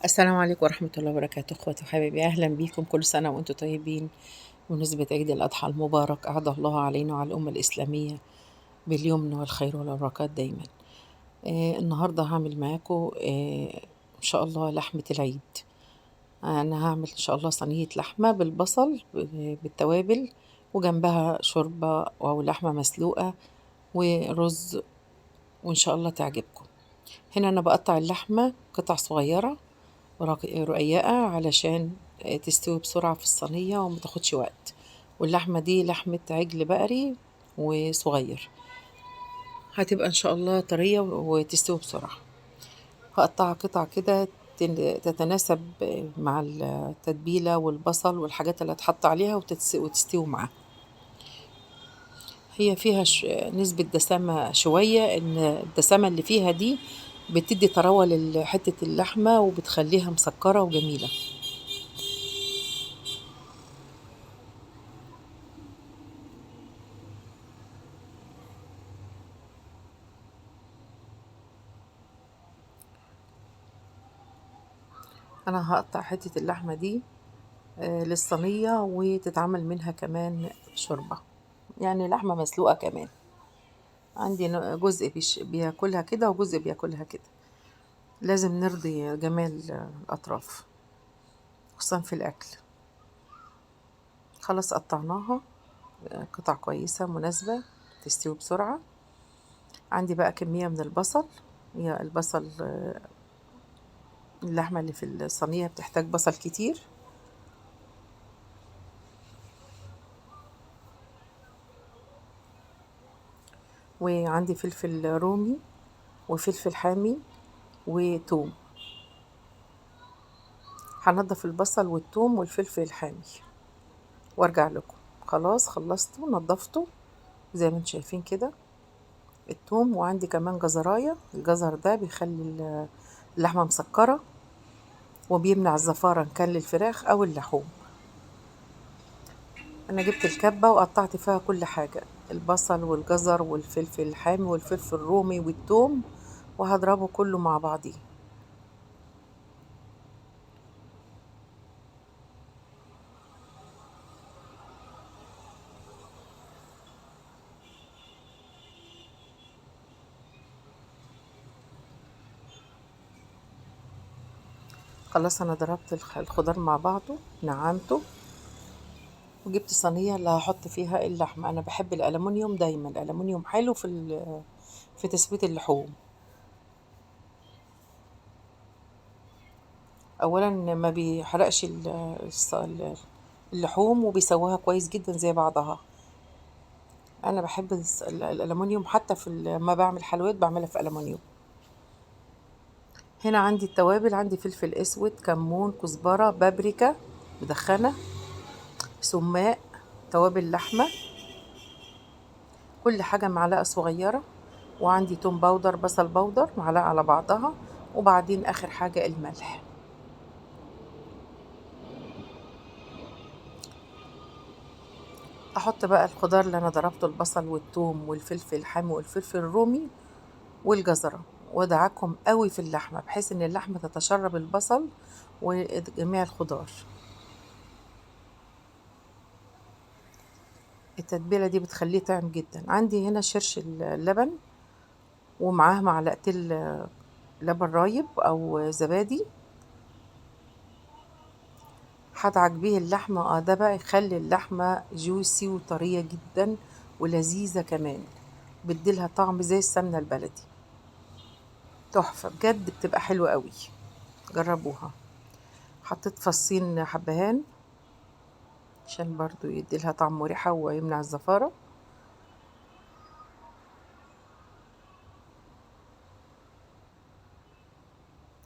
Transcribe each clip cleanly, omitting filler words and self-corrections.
السلام عليكم ورحمة الله وبركاته، اخواتي وحبايبي، اهلا بيكم. كل سنة وانتم طيبين بمناسبة عيد الاضحى المبارك. اعاد الله علينا وعلى الامة الاسلامية باليمن والخير والبركات دايما. النهاردة هعمل معاكم ان شاء الله لحمة العيد. انا هعمل ان شاء الله صينية لحمة بالبصل بالتوابل، وجنبها شوربة او لحمة مسلوقة ورز، وان شاء الله تعجبكم. هنا انا بقطع اللحمة قطع صغيرة رقيقة علشان تستوي بسرعة في الصينية وما تاخدش وقت. واللحمة دي لحمة عجل بقري وصغير، هتبقى ان شاء الله طرية وتستوي بسرعة. هقطعها قطع كده تتناسب مع التتبيلة والبصل والحاجات اللي هتحط عليها وتستوي معاها. هي فيها نسبة دسامة شوية، ان الدسامة اللي فيها دي بتدي طراوة لحتة اللحمة وبتخليها مسكرة وجميلة. انا هقطع حتة اللحمة دي للصينية، وتتعمل منها كمان شوربة، يعني لحمة مسلوقة كمان. عندي جزء بياكلها كده وجزء بياكلها كده. لازم نرضي جميع الأطراف، خصوصا في الأكل. خلاص قطعناها قطع كويسة مناسبة تستوي بسرعة. عندي بقى كمية من البصل. هي البصل اللحمة اللي في الصينية بتحتاج بصل كتير. وعندي فلفل رومي وفلفل حامي وتوم. هنضف البصل والثوم والفلفل الحامي وارجع لكم. خلاص خلصته نضفته زي ما انتم شايفين كده الثوم. وعندي كمان جزرايه، الجزر ده بيخلي اللحمه مسكره وبيمنع الزفاره ان كان للفراخ او اللحوم. انا جبت الكبه وقطعت فيها كل حاجه، البصل والجزر والفلفل الحامي والفلفل الرومي والثوم، وهضربه كله مع بعضيه. خلاص انا ضربت الخضار مع بعضه، نعمته، وجبت الصينية اللي هحط فيها اللحمة. أنا بحب الألمونيوم دايما، الألمونيوم حلو في تسوية اللحوم. أولا ما بيحرقش اللحوم، وبيسواها كويس جدا زي بعضها. أنا بحب الألمونيوم، حتى ما بعمل حلويات بعملها في ألمونيوم. هنا عندي التوابل، عندي فلفل أسود، كمون، كزبرة، بابريكا مدخنة، سماق، توابل لحمة، كل حاجة معلقة صغيرة. وعندي توم باودر، بصل باودر، معلقة على بعضها. وبعدين آخر حاجة الملح. أحط بقى الخضار اللي أنا ضربته، البصل والثوم والفلفل الحامي والفلفل الرومي والجزرة، وادعكهم قوي في اللحمة بحيث ان اللحمة تتشرب البصل وجميع الخضار. التتبيلة دي بتخليه طعم جدا. عندي هنا شرش اللبن، ومعاه معلقتين لبن رايب او زبادي. هدعك بيه اللحمة. ده بقى يخلي اللحمة جوسي وطرية جدا ولذيذة كمان، بديلها طعم زي السمنة البلدي. تحفة بجد، بتبقى حلوة قوي، جربوها. حطيت فصين حبهان عشان برضو يديلها طعم وريحة ويمنع الزفارة.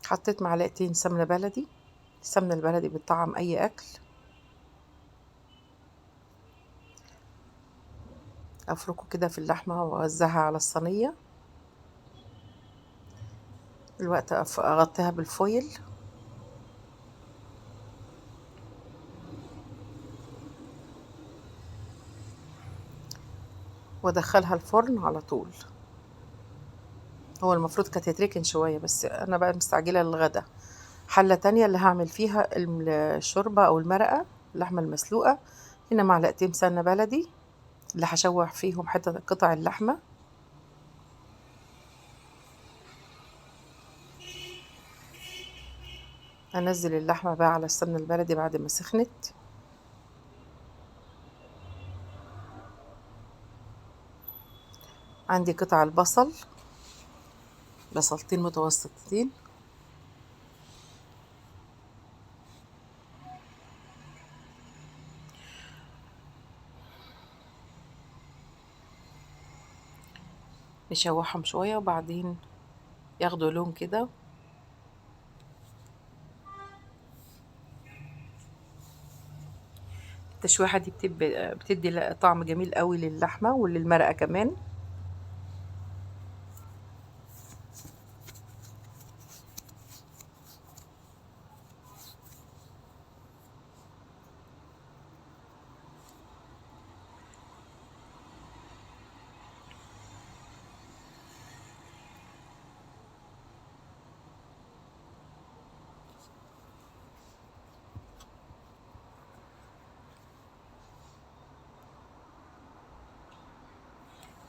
حطيت معلقتين سمنة بلدي. السمنة البلدي بتطعم أي أكل. أفركه كده في اللحمة وأوزعها على الصينية. الوقت أغطيها بالفويل وأدخلها الفرن على طول. هو المفروض كانت تتركن شوية، بس أنا بقى مستعجلة للغدا، حلة تانية اللي هعمل فيها الشوربة أو المرقة، اللحمة المسلوقة. هنا معلقتين سمنة بلدي اللي هشوح فيهم حتة قطع اللحمة. أنزل اللحمة بقى على السمنة البلدي بعد ما سخنت. عندي قطع البصل، بصلتين متوسطتين. نشوحهم شوية وبعدين ياخدوا لون كده. التشويحة دي بتدي طعم جميل قوي للحمة وللمرقة كمان.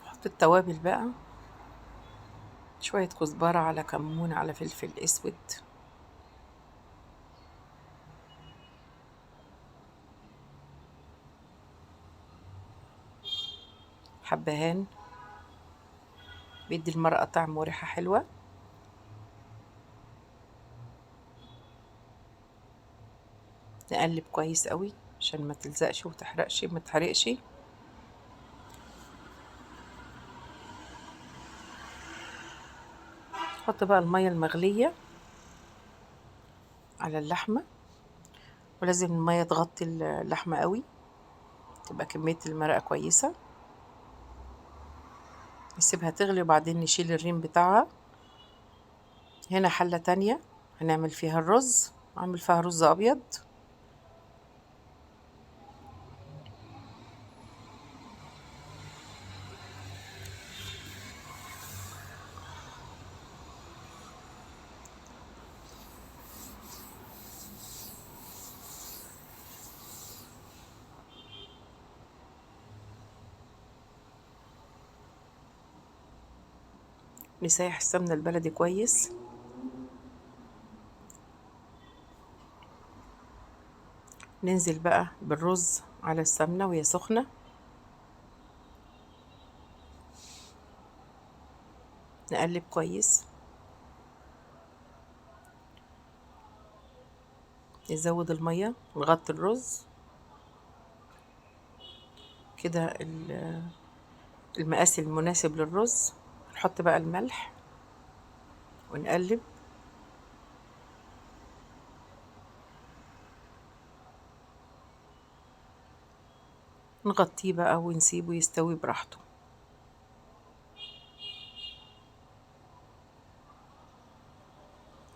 حط التوابل بقى، شوية كزبرة على كمون على فلفل اسود، حبهان بيدي المرقة طعم وريحة حلوة. نقلب كويس قوي عشان ما تلزقش وتحرقش ما تحرقش. حط بقى المية المغلية على اللحمة، ولازم المية تغطي اللحمة قوي، تبقى كمية المرقة كويسة. نسيبها تغلي وبعدين نشيل الريم بتاعها. هنا حلة تانية هنعمل فيها الرز، عامل فيها رز أبيض. نسيح السمنة البلدي كويس. ننزل بقى بالرز على السمنة وهي سخنة. نقلب كويس. نزود المية، نغطي الرز كده المقاس المناسب للرز. نحط بقى الملح ونقلب. نغطيه بقى ونسيبه يستوي براحته.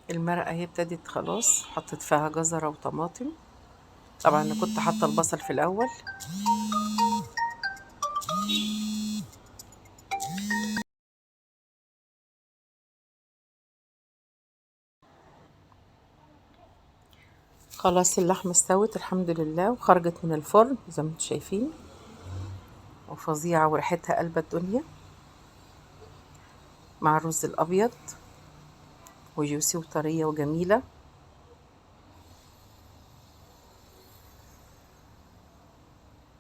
المرقة هي ابتدت خلاص، حطيت فيها جزرة وطماطم. طبعا انا كنت حاطة البصل في الاول. خلاص اللحمة استوت الحمد لله وخرجت من الفرن زي ما انتم شايفين، وفظيعة وريحتها قلبة الدنيا مع الرز الأبيض، وجوسي وطرية وجميلة.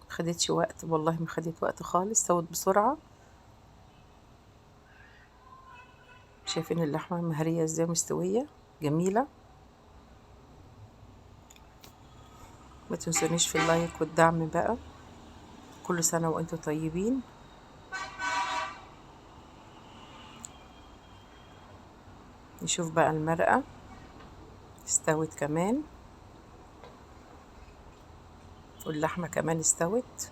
مخدتش وقت والله، ما خدت وقت خالص، استوت بسرعة. شايفين اللحمة مهرية ازاي، مستوية جميلة. ما تنسونيش في اللايك والدعم بقى. كل سنة وانتم طيبين. نشوف بقى المرقة استوت كمان، واللحمة كمان استوت.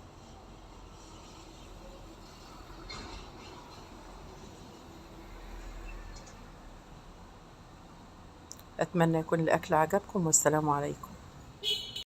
أتمنى يكون الأكل عجبكم، والسلام عليكم.